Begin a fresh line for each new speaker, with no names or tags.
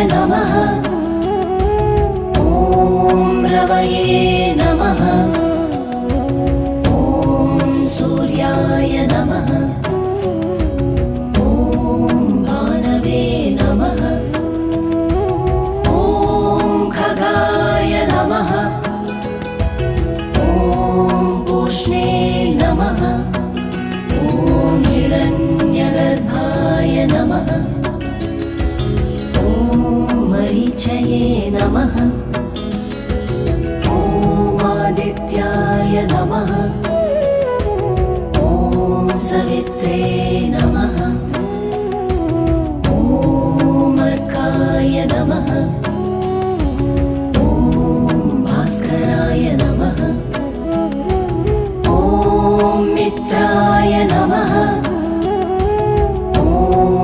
नमः। ॐ रवये नमः। ॐ सूर्याय नमः। ॐ भानवे नमः। ॐ खगाय नमः। ॐ पूष्णे नमः। ॐ हिरण्यगर्भाय नमः। ॐ मरीचये नमः। ॐ आदित्याय नमः।